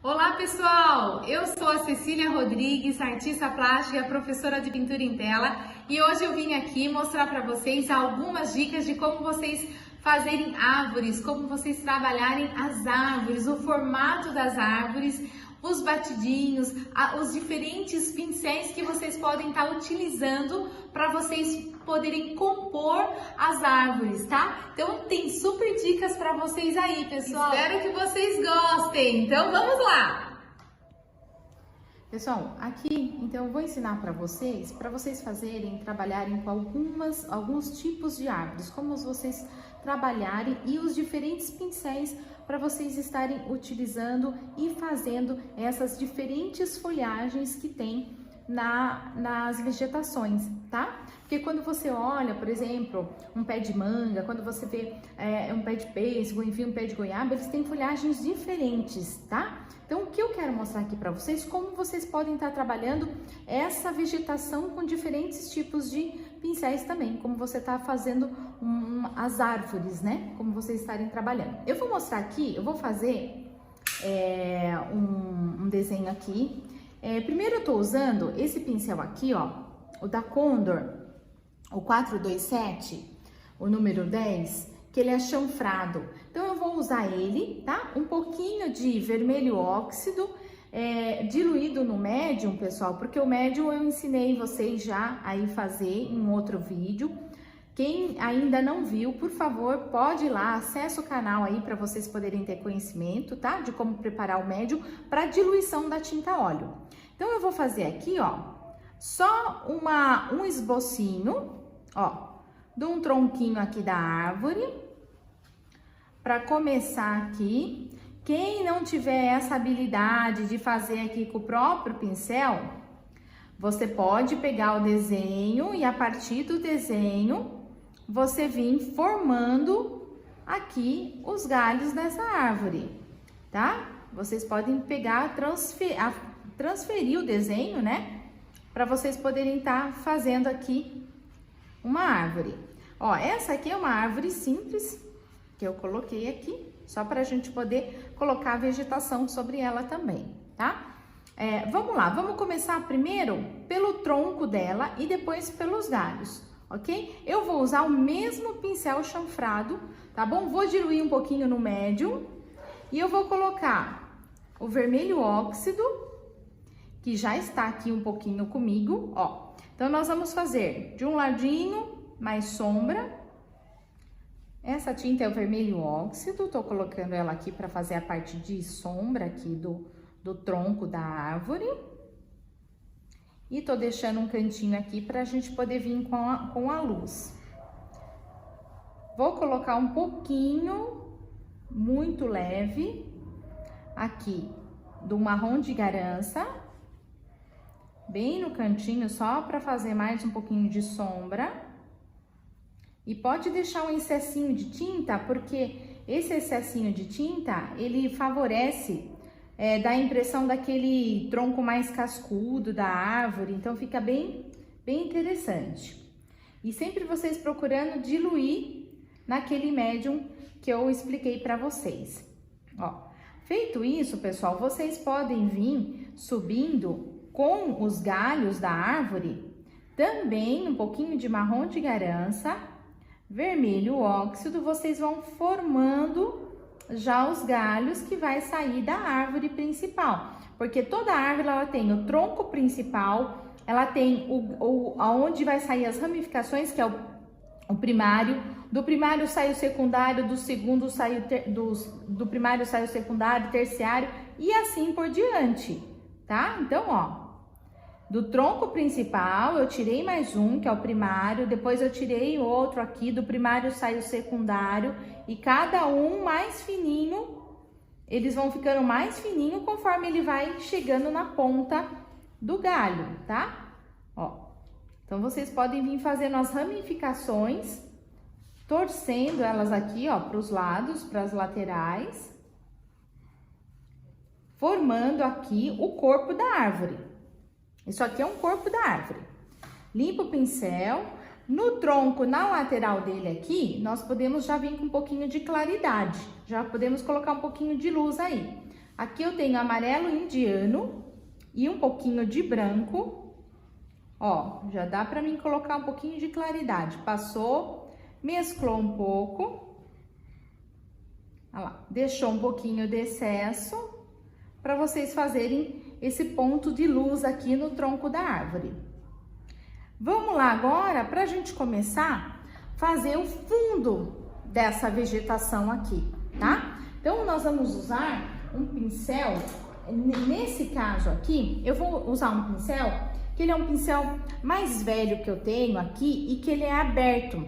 Olá pessoal, eu sou a Cecília Rodrigues, artista plástica e professora de pintura em tela, e hoje eu vim aqui mostrar para vocês algumas dicas de como vocês fazerem árvores, como vocês trabalharem as árvores, o formato das árvores, os batidinhos, os diferentes pincéis que vocês podem estar utilizando para vocês poderem compor as árvores, tá? Então tem super dicas para vocês aí, pessoal. Espero que vocês gostem. Então vamos lá. Pessoal, aqui então eu vou ensinar para vocês fazerem, trabalharem com alguns tipos de árvores, como vocês trabalharem e os diferentes pincéis para vocês estarem utilizando e fazendo essas diferentes folhagens que tem nas vegetações, tá? Porque quando você olha, por exemplo, um pé de manga, quando você vê um pé de pêssego, enfim, um pé de goiaba, eles têm folhagens diferentes, tá? Então, o que eu quero mostrar aqui para vocês, como vocês podem estar trabalhando essa vegetação com diferentes tipos de pincéis também, como você está fazendo as árvores, né? Como vocês estarem trabalhando. Eu vou mostrar aqui, eu vou fazer um desenho aqui. Primeiro eu tô usando esse pincel aqui, ó, o da Condor, o 427, o número 10, que ele é chanfrado. Então eu vou usar ele, tá? Um pouquinho de vermelho óxido, diluído no médium, pessoal, porque o médium eu ensinei vocês já aí fazer em um outro vídeo. Quem ainda não viu, por favor, pode ir lá, acessa o canal aí para vocês poderem ter conhecimento, tá? De como preparar o médium para diluição da tinta óleo. Então, eu vou fazer aqui, ó, só um esbocinho, ó, de um tronquinho aqui da árvore, para começar aqui. Quem não tiver essa habilidade de fazer aqui com o próprio pincel, você pode pegar o desenho e a partir do desenho, você vir formando aqui os galhos dessa árvore, tá? Vocês podem pegar, transferir o desenho, né? Para vocês poderem estar fazendo aqui uma árvore. Ó, essa aqui é uma árvore simples que eu coloquei aqui, só para a gente poder colocar a vegetação sobre ela também, tá? Vamos lá, vamos começar primeiro pelo tronco dela e depois pelos galhos, ok? Eu vou usar o mesmo pincel chanfrado, tá bom? Vou diluir um pouquinho no médium e eu vou colocar o vermelho óxido, que já está aqui um pouquinho comigo, ó. Então, nós vamos fazer de um ladinho mais sombra. Essa tinta é o vermelho óxido, tô colocando ela aqui para fazer a parte de sombra aqui do tronco da árvore. E tô deixando um cantinho aqui pra gente poder vir com a luz. Vou colocar um pouquinho, muito leve, aqui do marrom de garança, bem no cantinho, só pra fazer mais um pouquinho de sombra. E pode deixar um excessinho de tinta, porque esse excessinho de tinta, ele favorece dá a impressão daquele tronco mais cascudo da árvore, então fica bem interessante. E sempre vocês procurando diluir naquele médium que eu expliquei para vocês. Ó, feito isso, pessoal, vocês podem vir subindo com os galhos da árvore, também um pouquinho de marrom de garança, vermelho óxido, vocês vão formando já os galhos que vai sair da árvore principal, porque toda árvore ela tem o tronco principal, ela tem aonde vai sair as ramificações, que é o primário, do primário sai o secundário, do segundo sai do primário sai o secundário, terciário e assim por diante, tá? Então, ó, do tronco principal eu tirei mais um, que é o primário, depois eu tirei outro aqui, do primário sai o secundário, e cada um mais fininho, eles vão ficando mais fininho conforme ele vai chegando na ponta do galho, tá? Ó, então vocês podem vir fazendo as ramificações, torcendo elas aqui, ó, para os lados, para as laterais, formando aqui o corpo da árvore. Isso aqui é um corpo da árvore. Limpa o pincel. No tronco, na lateral dele aqui, nós podemos já vir com um pouquinho de claridade. Já podemos colocar um pouquinho de luz aí. Aqui eu tenho amarelo indiano e um pouquinho de branco. Ó, já dá pra mim colocar um pouquinho de claridade. Passou, mesclou um pouco. Olha lá, deixou um pouquinho de excesso para vocês fazerem esse ponto de luz aqui no tronco da árvore. Vamos lá agora, pra gente começar a fazer o fundo dessa vegetação aqui, tá? Então, nós vamos usar um pincel, nesse caso aqui, eu vou usar um pincel, que ele é um pincel mais velho que eu tenho aqui e que ele é aberto.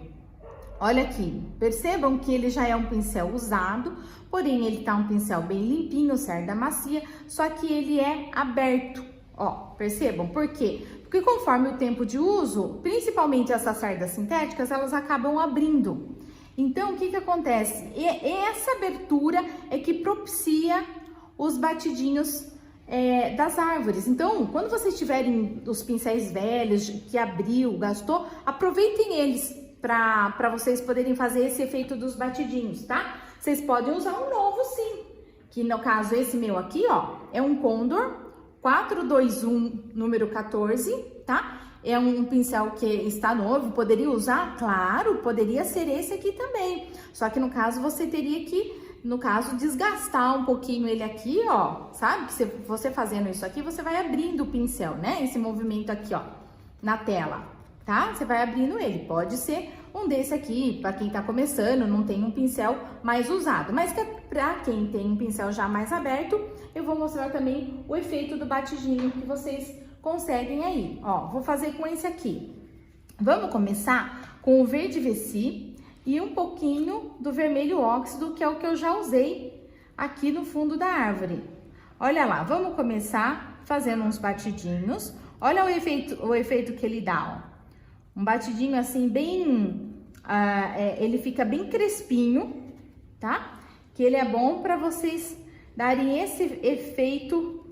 Olha aqui, percebam que ele já é um pincel usado, porém ele tá um pincel bem limpinho, cerda macia, só que ele é aberto. Ó, percebam, por quê? Porque conforme o tempo de uso, principalmente essas cerdas sintéticas, elas acabam abrindo. Então, o que que acontece? Essa abertura é que propicia os batidinhos das árvores. Então, quando vocês tiverem os pincéis velhos, que abriu, gastou, aproveitem eles para vocês poderem fazer esse efeito dos batidinhos, tá? Vocês podem usar um novo sim, que no caso esse meu aqui, ó, é um Condor 421 número 14, tá? É um pincel que está novo, poderia usar? Claro, poderia ser esse aqui também. Só que no caso você teria que, no caso, desgastar um pouquinho ele aqui, ó, sabe? Que você fazendo isso aqui, você vai abrindo o pincel, né? Esse movimento aqui, ó, na tela, tá? Você vai abrindo ele. Pode ser um desse aqui, para quem tá começando, não tem um pincel mais usado. Mas para quem tem um pincel já mais aberto, eu vou mostrar também o efeito do batidinho que vocês conseguem aí. Ó, vou fazer com esse aqui. Vamos começar com o verde Vessi e um pouquinho do vermelho óxido, que é o que eu já usei aqui no fundo da árvore. Olha lá, vamos começar fazendo uns batidinhos. Olha o efeito que ele dá, ó. Um batidinho assim bem, ele fica bem crespinho, tá? Que ele é bom para vocês darem esse efeito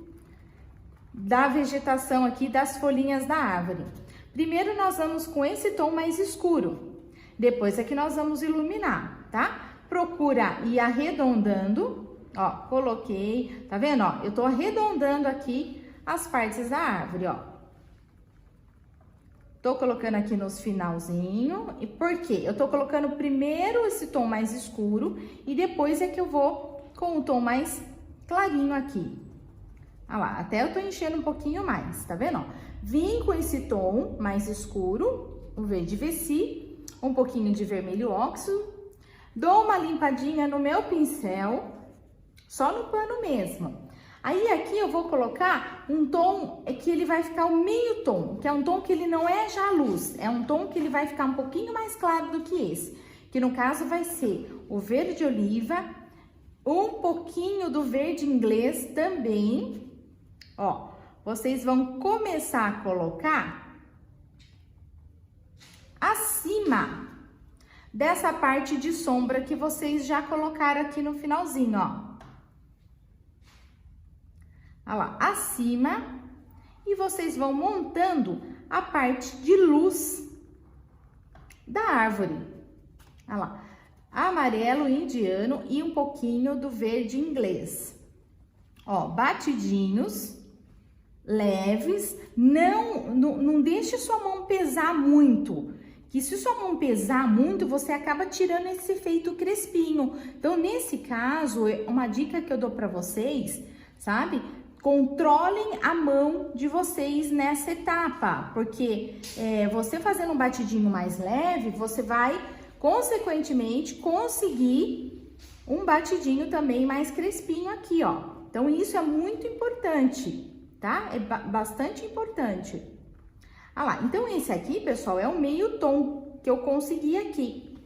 da vegetação aqui, das folhinhas da árvore. Primeiro nós vamos com esse tom mais escuro, depois é que nós vamos iluminar, tá? Procura ir arredondando, ó, coloquei, tá vendo, ó? Eu tô arredondando aqui as partes da árvore, ó. Tô colocando aqui nos finalzinhos, e por quê? Eu tô colocando primeiro esse tom mais escuro e depois é que eu vou com o tom mais clarinho aqui. Olha lá, até eu tô enchendo um pouquinho mais, tá vendo, ó? Vim com esse tom mais escuro, o verde Vessi, um pouquinho de vermelho óxido, dou uma limpadinha no meu pincel, só no pano mesmo. Aí aqui eu vou colocar um tom que ele vai ficar o meio tom, que é um tom que ele não é já luz, é um tom que ele vai ficar um pouquinho mais claro do que esse, que no caso vai ser o verde oliva, um pouquinho do verde inglês também, ó. Vocês vão começar a colocar acima dessa parte de sombra que vocês já colocaram aqui no finalzinho, ó. Olha lá, acima, e vocês vão montando a parte de luz da árvore. Olha lá, amarelo indiano e um pouquinho do verde inglês. Ó, batidinhos, leves, não deixe sua mão pesar muito, que se sua mão pesar muito, você acaba tirando esse efeito crespinho. Então, nesse caso, uma dica que eu dou pra vocês, sabe? Controlem a mão de vocês nessa etapa, porque você fazendo um batidinho mais leve, você vai, consequentemente, conseguir um batidinho também mais crespinho aqui, ó. Então, isso é muito importante, tá? É bastante importante. Ah lá, então esse aqui, pessoal, é o meio tom que eu consegui aqui.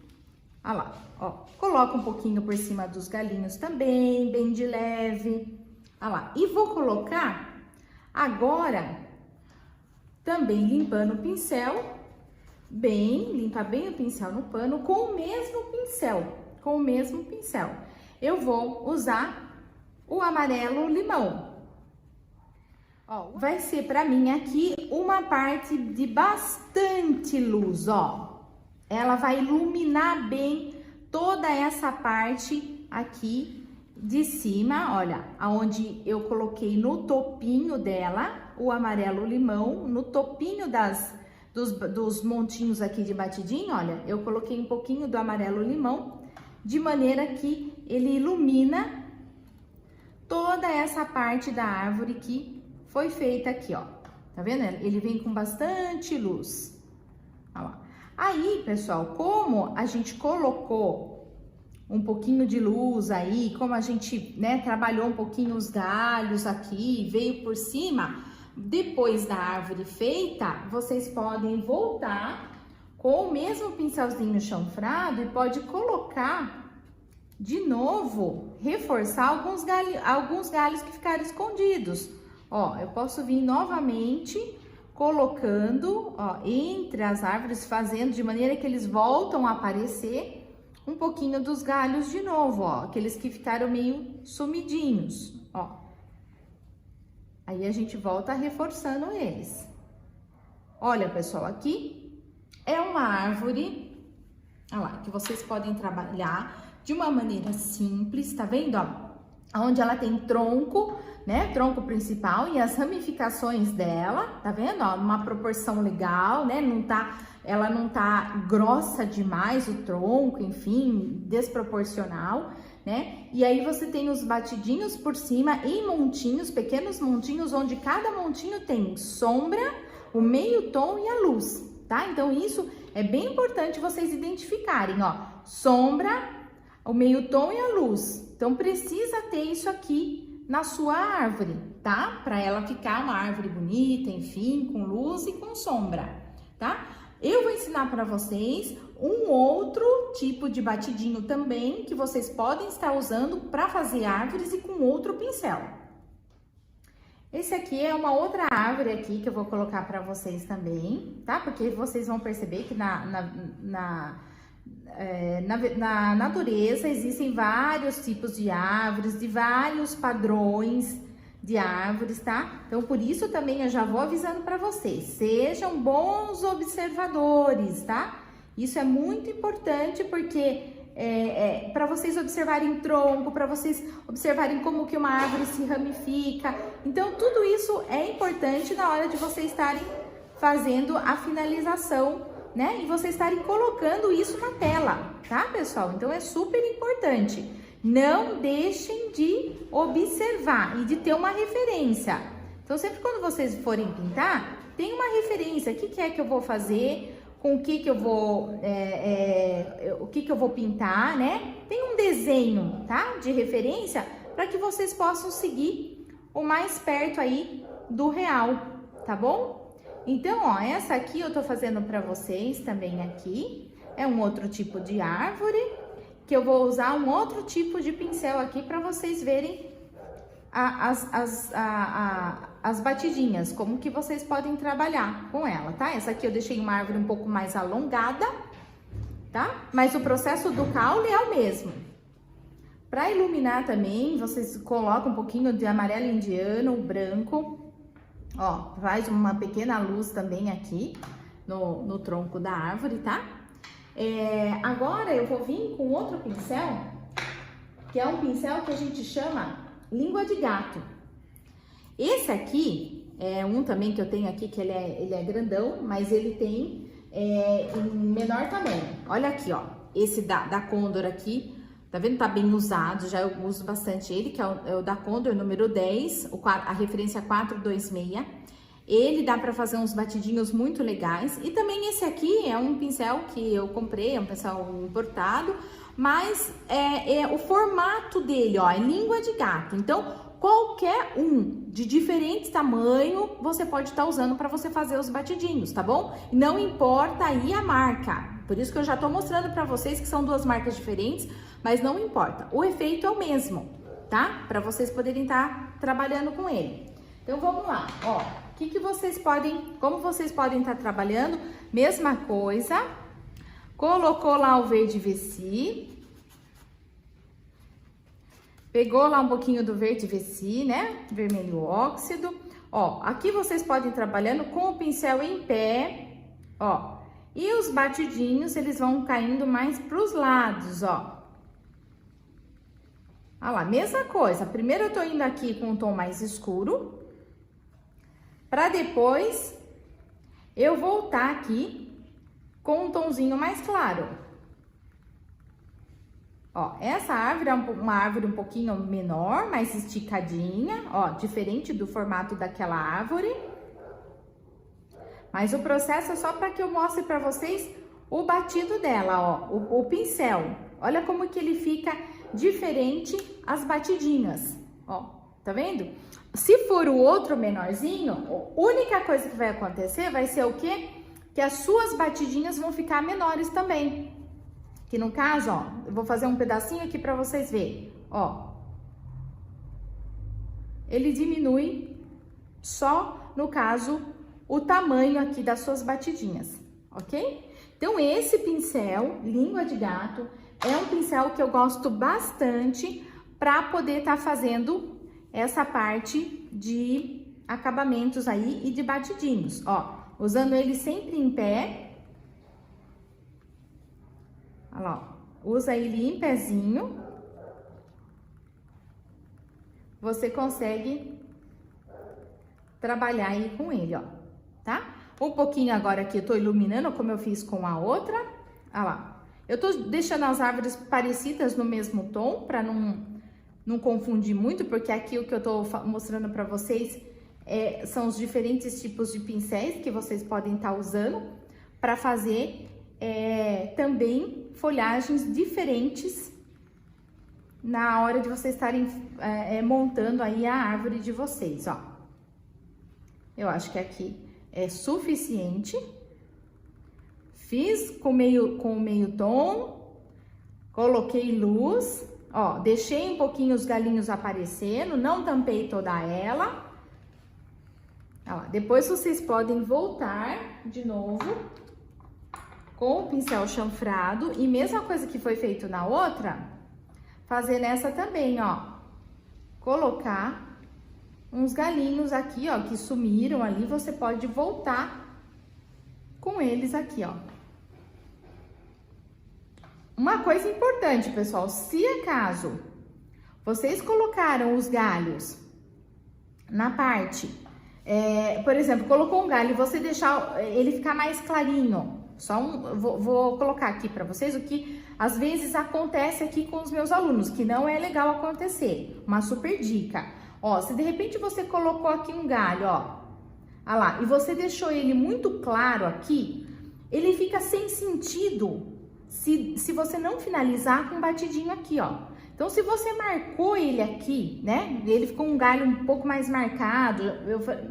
Ah lá, ó, coloca um pouquinho por cima dos galinhos também, bem de leve. Ah lá, e vou colocar agora também limpando o pincel, limpa bem o pincel no pano com o mesmo pincel, Eu vou usar o amarelo limão. Ó, vai ser pra mim aqui uma parte de bastante luz, ó. Ela vai iluminar bem toda essa parte aqui de cima, olha, aonde eu coloquei no topinho dela o amarelo limão, no topinho dos montinhos aqui de batidinho, olha, eu coloquei um pouquinho do amarelo limão, de maneira que ele ilumina toda essa parte da árvore que foi feita aqui, ó. Tá vendo? Ele vem com bastante luz. Olha lá. Aí, pessoal, como a gente colocou um pouquinho de luz aí, como a gente, né, trabalhou um pouquinho os galhos aqui, veio por cima, depois da árvore feita, vocês podem voltar com o mesmo pincelzinho chanfrado e pode colocar de novo, reforçar alguns galhos que ficaram escondidos. Ó, eu posso vir novamente colocando, ó, entre as árvores, fazendo de maneira que eles voltam a aparecer um pouquinho dos galhos de novo, ó, aqueles que ficaram meio sumidinhos, ó. Aí a gente volta reforçando eles. Olha, pessoal, aqui é uma árvore, olha lá, que vocês podem trabalhar de uma maneira simples, tá vendo, ó? Onde ela tem tronco, né, tronco principal e as ramificações dela, tá vendo, ó, numa proporção legal, né, ela não tá grossa demais o tronco, enfim, desproporcional, né, e aí você tem os batidinhos por cima em montinhos, pequenos montinhos, onde cada montinho tem sombra, o meio tom e a luz, tá? Então isso é bem importante vocês identificarem, ó, sombra, o meio tom e a luz. Então precisa ter isso aqui na sua árvore, tá? Para ela ficar uma árvore bonita, enfim, com luz e com sombra, tá? Eu vou ensinar para vocês um outro tipo de batidinho também que vocês podem estar usando para fazer árvores e com outro pincel. Esse aqui é uma outra árvore aqui que eu vou colocar para vocês também, tá? Porque vocês vão perceber que na natureza existem vários tipos de árvores, de vários padrões de árvores, tá? Então, por isso também eu já vou avisando para vocês, sejam bons observadores, tá? Isso é muito importante porque para vocês observarem tronco, para vocês observarem como que uma árvore se ramifica. Então, tudo isso é importante na hora de vocês estarem fazendo a finalização, né? E vocês estarem colocando isso na tela, tá, pessoal? Então, é super importante. Não deixem de observar e de ter uma referência. Então, sempre quando vocês forem pintar, tem uma referência. O que é que eu vou fazer? Com o que eu vou, o que eu vou pintar, né? Tem um desenho, tá? De referência para que vocês possam seguir o mais perto aí do real, tá bom? Então, ó, essa aqui eu tô fazendo para vocês também aqui. É um outro tipo de árvore, que eu vou usar um outro tipo de pincel aqui para vocês verem as batidinhas, como que vocês podem trabalhar com ela, tá? Essa aqui eu deixei uma árvore um pouco mais alongada, tá? Mas o processo do caule é o mesmo. Para iluminar também, vocês colocam um pouquinho de amarelo indiano, branco, ó, faz uma pequena luz também aqui no tronco da árvore, tá? Agora eu vou vir com outro pincel, que é um pincel que a gente chama língua de gato. Esse aqui é um também que eu tenho aqui, que ele é grandão, mas ele tem em menor tamanho. Olha aqui, ó, esse da Condor aqui, tá vendo? Tá bem usado, já eu uso bastante ele, que é o da Condor número 10, a referência 426. Ele dá para fazer uns batidinhos muito legais. E também esse aqui é um pincel que eu comprei, é um pincel importado, mas o formato dele, ó, é língua de gato. Então, qualquer um de diferentes tamanhos você pode estar usando para você fazer os batidinhos, tá bom? Não importa aí a marca. Por isso que eu já tô mostrando para vocês que são duas marcas diferentes, mas não importa. O efeito é o mesmo, tá? Para vocês poderem estar trabalhando com ele. Então, vamos lá, ó. Como vocês podem estar trabalhando? Mesma coisa. Colocou lá o verde VC. Pegou lá um pouquinho do verde VC, né? Vermelho óxido. Ó, aqui vocês podem ir trabalhando com o pincel em pé, ó. E os batidinhos, eles vão caindo mais para os lados, ó. Olha lá, mesma coisa. Primeiro eu tô indo aqui com um tom mais escuro, para depois eu voltar aqui com um tomzinho mais claro. Ó, essa árvore é uma árvore um pouquinho menor, mais esticadinha, ó, diferente do formato daquela árvore. Mas o processo é só para que eu mostre para vocês o batido dela, ó, o pincel. Olha como que ele fica diferente as batidinhas, ó, tá vendo? Se for o outro menorzinho, a única coisa que vai acontecer vai ser o quê? Que as suas batidinhas vão ficar menores também. Que no caso, ó, eu vou fazer um pedacinho aqui para vocês verem, ó. Ele diminui só, no caso, o tamanho aqui das suas batidinhas, ok? Então, esse pincel, língua de gato, é um pincel que eu gosto bastante para poder estar fazendo essa parte de acabamentos aí e de batidinhos, ó. Usando ele sempre em pé. Olha lá, ó. Usa ele em pezinho. Você consegue trabalhar aí com ele, ó, tá? Um pouquinho agora aqui eu tô iluminando, como eu fiz com a outra. Olha lá. Eu tô deixando as árvores parecidas no mesmo tom, pra não confundir muito, porque aqui o que eu tô mostrando pra vocês são os diferentes tipos de pincéis que vocês podem estar usando pra fazer também folhagens diferentes na hora de vocês estarem montando aí a árvore de vocês, ó. Eu acho que aqui é suficiente. Fiz com o meio tom, coloquei luz, ó, deixei um pouquinho os galinhos aparecendo, não tampei toda ela. Ó, depois vocês podem voltar de novo com o pincel chanfrado e mesma coisa que foi feito na outra, fazer nessa também, ó. Colocar uns galinhos aqui, ó, que sumiram ali, você pode voltar com eles aqui, ó. Uma coisa importante, pessoal, se acaso vocês colocaram os galhos na parte, por exemplo, colocou um galho e você deixar ele ficar mais clarinho, vou colocar aqui para vocês o que às vezes acontece aqui com os meus alunos, que não é legal acontecer, uma super dica. Ó, se de repente você colocou aqui um galho, ó, olha lá, e você deixou ele muito claro aqui, ele fica sem sentido se você não finalizar com um batidinho aqui, ó. Então, se você marcou ele aqui, né, ele ficou um galho um pouco mais marcado,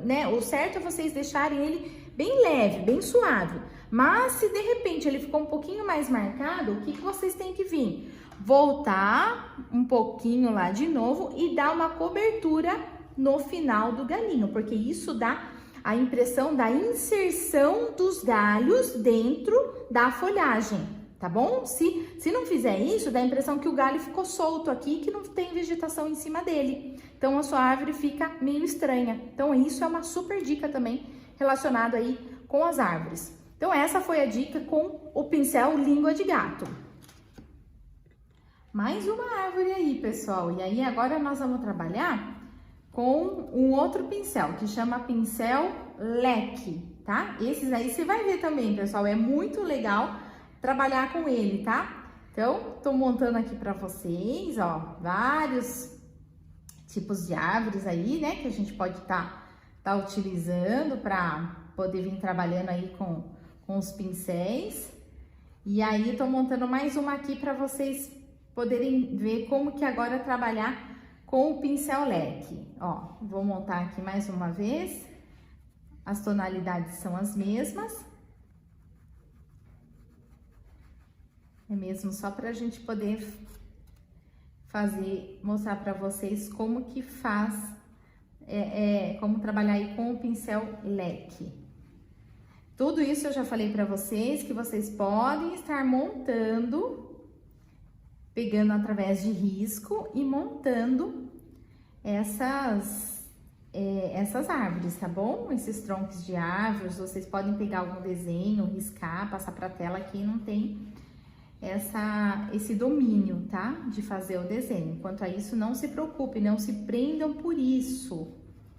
né, o certo é vocês deixarem ele bem leve, bem suave. Mas, se de repente ele ficou um pouquinho mais marcado, o que vocês têm que vir? Voltar um pouquinho lá de novo e dar uma cobertura no final do galinho, porque isso dá a impressão da inserção dos galhos dentro da folhagem, tá bom? Se não fizer isso, dá a impressão que o galho ficou solto aqui, que não tem vegetação em cima dele. Então, a sua árvore fica meio estranha. Então, isso é uma super dica também relacionado aí com as árvores. Então, essa foi a dica com o pincel língua de gato. Mais uma árvore aí, pessoal. E aí, agora nós vamos trabalhar com um outro pincel, que chama pincel leque, tá? Esses aí você vai ver também, pessoal. É muito legal trabalhar com ele, tá? Então, tô montando aqui pra vocês, ó, vários tipos de árvores aí, né? Que a gente pode tá utilizando pra poder vir trabalhando aí com os pincéis. E aí, tô montando mais uma aqui pra vocês poderem ver como que agora trabalhar com o pincel leque. Ó, vou montar aqui mais uma vez. As tonalidades são as mesmas. É mesmo só pra gente poder mostrar pra vocês como que faz, como trabalhar aí com o pincel leque. Tudo isso eu já falei pra vocês, que vocês podem estar montando, pegando através de risco e montando essas árvores, tá bom? Esses troncos de árvores, vocês podem pegar algum desenho, riscar, passar pra tela, aqui não tem esse domínio, tá? De fazer o desenho. Quanto a isso, não se preocupe, não se prendam por isso,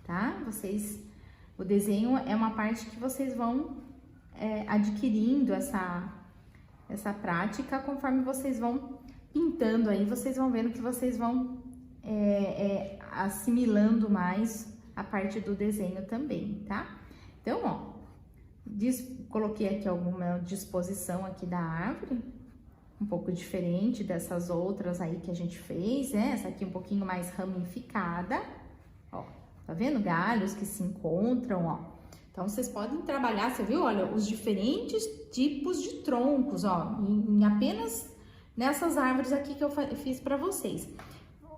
tá? O desenho é uma parte que vocês vão adquirindo essa prática conforme vocês vão pintando aí, vocês vão vendo que vocês vão assimilando mais a parte do desenho também, tá? Então, ó, coloquei aqui alguma disposição aqui da árvore, um pouco diferente dessas outras aí que a gente fez, né? Essa aqui um pouquinho mais ramificada, ó, tá vendo? Galhos que se encontram, ó. Então, vocês podem trabalhar, você viu? Olha, os diferentes tipos de troncos, ó, em apenas nessas árvores aqui que eu fiz pra vocês.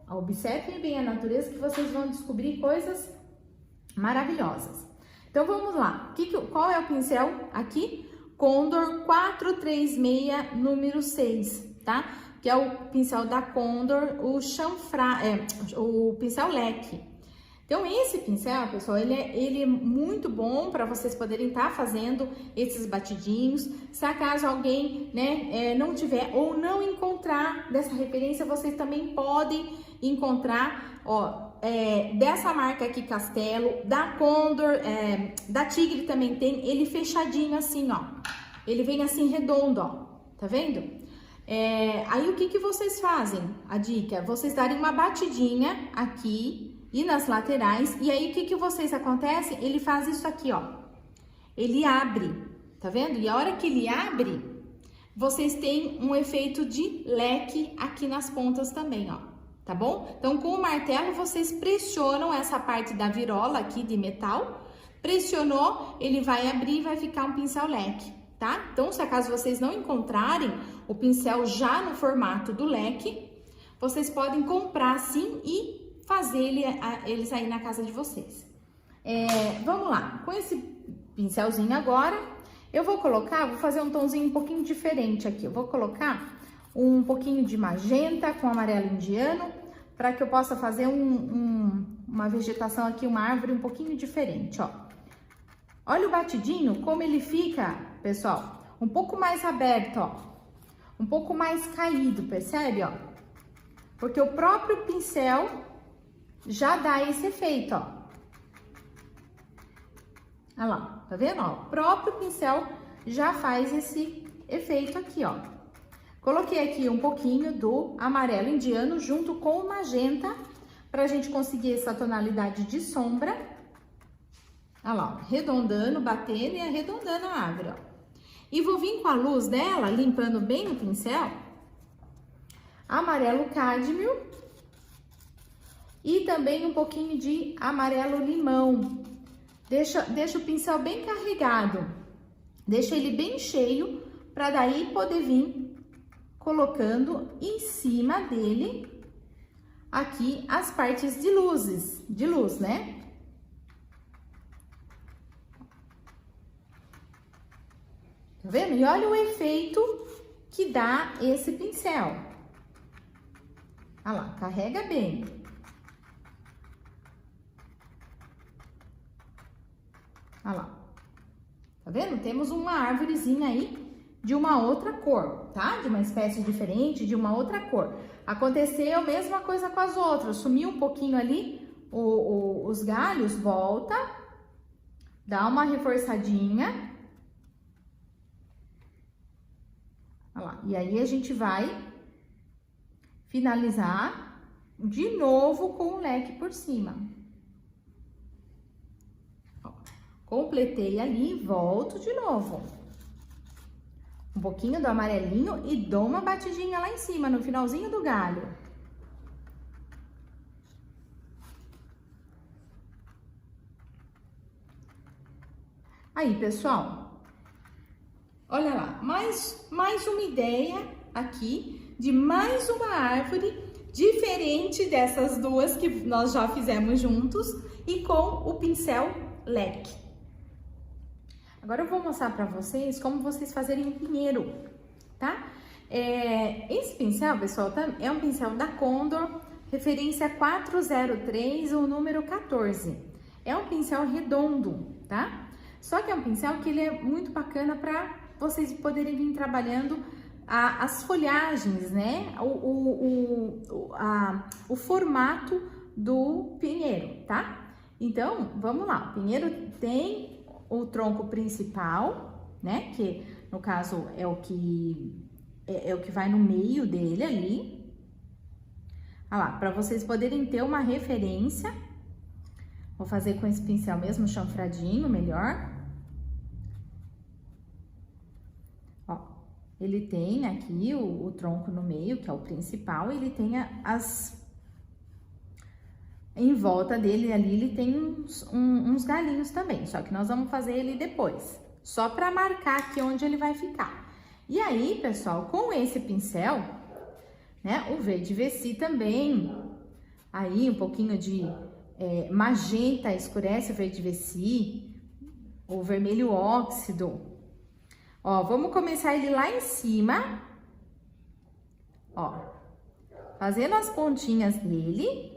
Observem bem a natureza que vocês vão descobrir coisas maravilhosas. Então, vamos lá. Qual é o pincel aqui? Condor 436, número 6, tá? Que é o pincel da Condor, o pincel leque. Então, esse pincel, pessoal, ele é muito bom para vocês poderem estar fazendo esses batidinhos. Se acaso alguém, né, não tiver ou não encontrar dessa referência, vocês também podem encontrar, ó, dessa marca aqui, Castelo, da Condor, da Tigre também tem, ele fechadinho assim, ó. Ele vem assim redondo, ó, tá vendo? Aí o que vocês fazem? A dica é vocês darem uma batidinha aqui e nas laterais, e aí o que vocês acontece? Ele faz isso aqui, ó. Ele abre, tá vendo? E a hora que ele abre, vocês têm um efeito de leque aqui nas pontas também, ó. Tá bom? Então, com o martelo, vocês pressionam essa parte da virola aqui de metal. Pressionou, ele vai abrir e vai ficar um pincel leque, tá? Então, se acaso vocês não encontrarem o pincel já no formato do leque, vocês podem comprar sim e fazer eles aí na casa de vocês. Vamos lá, com esse pincelzinho agora, eu vou fazer um tomzinho um pouquinho diferente aqui. Eu vou colocar um pouquinho de magenta com amarelo indiano, para que eu possa fazer uma vegetação aqui, uma árvore um pouquinho diferente, ó. Olha o batidinho, como ele fica, pessoal, um pouco mais aberto, ó. Um pouco mais caído, percebe, ó? Porque o próprio pincel já dá esse efeito, ó. Olha lá, tá vendo, ó? O próprio pincel já faz esse efeito aqui, ó. Coloquei aqui um pouquinho do amarelo indiano junto com o magenta, pra gente conseguir essa tonalidade de sombra. Olha lá, ó, arredondando, batendo e arredondando a árvore, ó. E vou vir com a luz dela, limpando bem o pincel, amarelo cádmio e também um pouquinho de amarelo limão. Deixa o pincel bem carregado, deixa ele bem cheio, para daí poder vir colocando em cima dele aqui as partes de luz, né? Tá vendo? E olha o efeito que dá esse pincel. Olha lá, carrega bem. Olha lá. Tá vendo? Temos uma árvorezinha aí de uma outra cor, tá? De uma espécie diferente, de uma outra cor. Aconteceu a mesma coisa com as outras. Sumiu um pouquinho ali os galhos, volta. Dá uma reforçadinha. Olha lá. E aí, a gente vai finalizar de novo com o leque por cima. Ó, completei ali, volto de novo. Um pouquinho do amarelinho e dou uma batidinha lá em cima, no finalzinho do galho. Aí, pessoal, olha lá, mais uma ideia aqui de mais uma árvore diferente dessas duas que nós já fizemos juntos e com o pincel leque. Agora eu vou mostrar para vocês como vocês fazerem um pinheiro, tá? Esse pincel, pessoal, é um pincel da Condor, referência 403, o número 14. É um pincel redondo, tá? Só que é um pincel que ele é muito bacana para vocês poderem vir trabalhando as folhagens, né? O formato do pinheiro, tá? Então, vamos lá. O pinheiro tem o tronco principal, né? Que no caso é o que vai no meio dele ali. Olha lá, para vocês poderem ter uma referência, vou fazer com esse pincel mesmo, chanfradinho, melhor. Ó, ele tem aqui o tronco no meio, que é o principal, ele tem em volta dele ali, ele tem uns galinhos também, só que nós vamos fazer ele depois, só para marcar aqui onde ele vai ficar. E aí, pessoal, com esse pincel, né, o verde Vessi também, aí um pouquinho de magenta escurece o verde Vessi, o vermelho óxido. Ó, vamos começar ele lá em cima, ó, fazendo as pontinhas dele.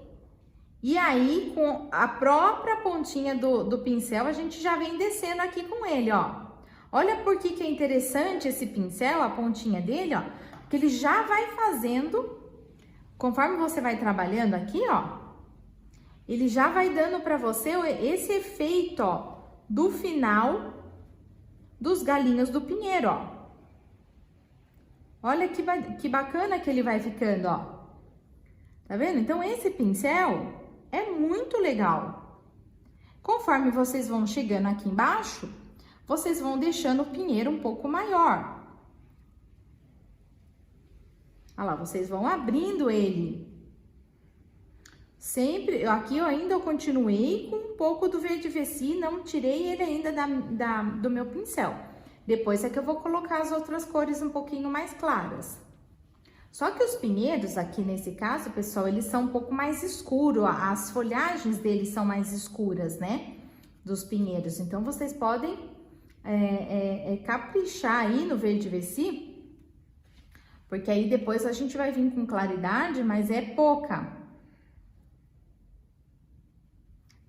E aí, com a própria pontinha do pincel, a gente já vem descendo aqui com ele, ó. Olha por que é interessante esse pincel, a pontinha dele, ó. Porque ele já vai fazendo, conforme você vai trabalhando aqui, ó. Ele já vai dando pra você esse efeito, ó, do final dos galinhos do pinheiro, ó. Olha que bacana que ele vai ficando, ó. Tá vendo? Então, esse pincel é muito legal. Conforme vocês vão chegando aqui embaixo, vocês vão deixando o pinheiro um pouco maior. Olha lá, vocês vão abrindo ele. Sempre, aqui eu continuei com um pouco do verde Vessi, não tirei ele ainda do meu pincel. Depois é que eu vou colocar as outras cores um pouquinho mais claras. Só que os pinheiros aqui nesse caso, pessoal, eles são um pouco mais escuros, as folhagens deles são mais escuras, né? Dos pinheiros. Então, vocês podem caprichar aí no verde Vessi, porque aí depois a gente vai vir com claridade, mas é pouca.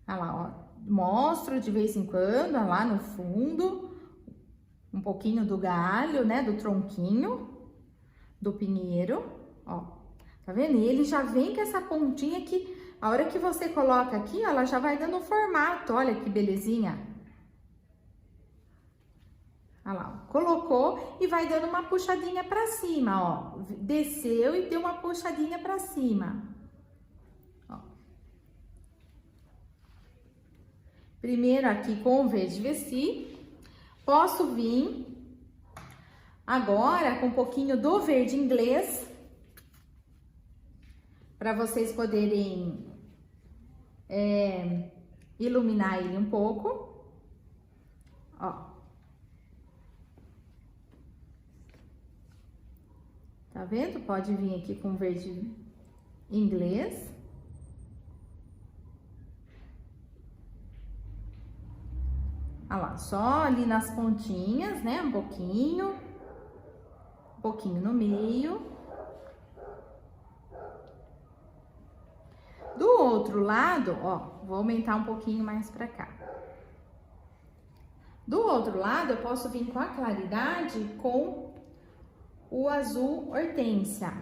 Olha lá, ó, mostro de vez em quando, olha lá no fundo, um pouquinho do galho, né, do tronquinho do pinheiro, ó, tá vendo? E ele já vem com essa pontinha que, a hora que você coloca aqui, ó, ela já vai dando um formato, olha que belezinha. Olha lá, ó, colocou e vai dando uma puxadinha pra cima, ó, desceu e deu uma puxadinha pra cima, ó. Primeiro aqui com o verde Vessi, posso vir agora com um pouquinho do verde inglês, para vocês poderem iluminar ele um pouco, ó. Tá vendo? Pode vir aqui com verde inglês. Olha lá, só ali nas pontinhas, né? Um pouquinho no meio. Do outro lado, ó, vou aumentar um pouquinho mais pra cá. Do outro lado, eu posso vir com a claridade com o azul hortênsia.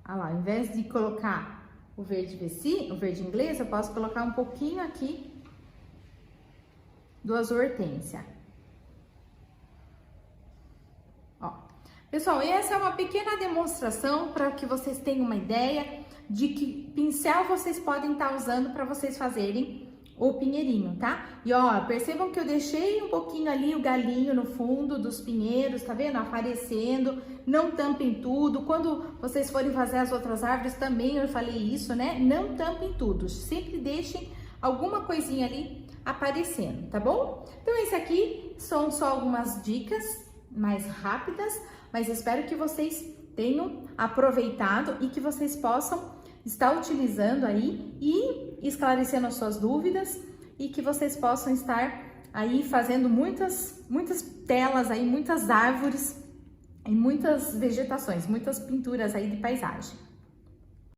Olha lá, ao invés de colocar o verde Vessi, o verde inglês, eu posso colocar um pouquinho aqui do azul hortênsia. Ó, pessoal, essa é uma pequena demonstração para que vocês tenham uma ideia de que pincel vocês podem estar usando para vocês fazerem o pinheirinho, tá? E ó, percebam que eu deixei um pouquinho ali o galinho no fundo dos pinheiros, tá vendo? Aparecendo, não tampem tudo. Quando vocês forem fazer as outras árvores também eu falei isso, né? Não tampem tudo, sempre deixem alguma coisinha ali aparecendo, tá bom? Então esse aqui são só algumas dicas mais rápidas, mas espero que vocês tenham aproveitado e que vocês possam estar utilizando aí e esclarecendo as suas dúvidas e que vocês possam estar aí fazendo muitas telas aí, muitas árvores e muitas vegetações, muitas pinturas aí de paisagem.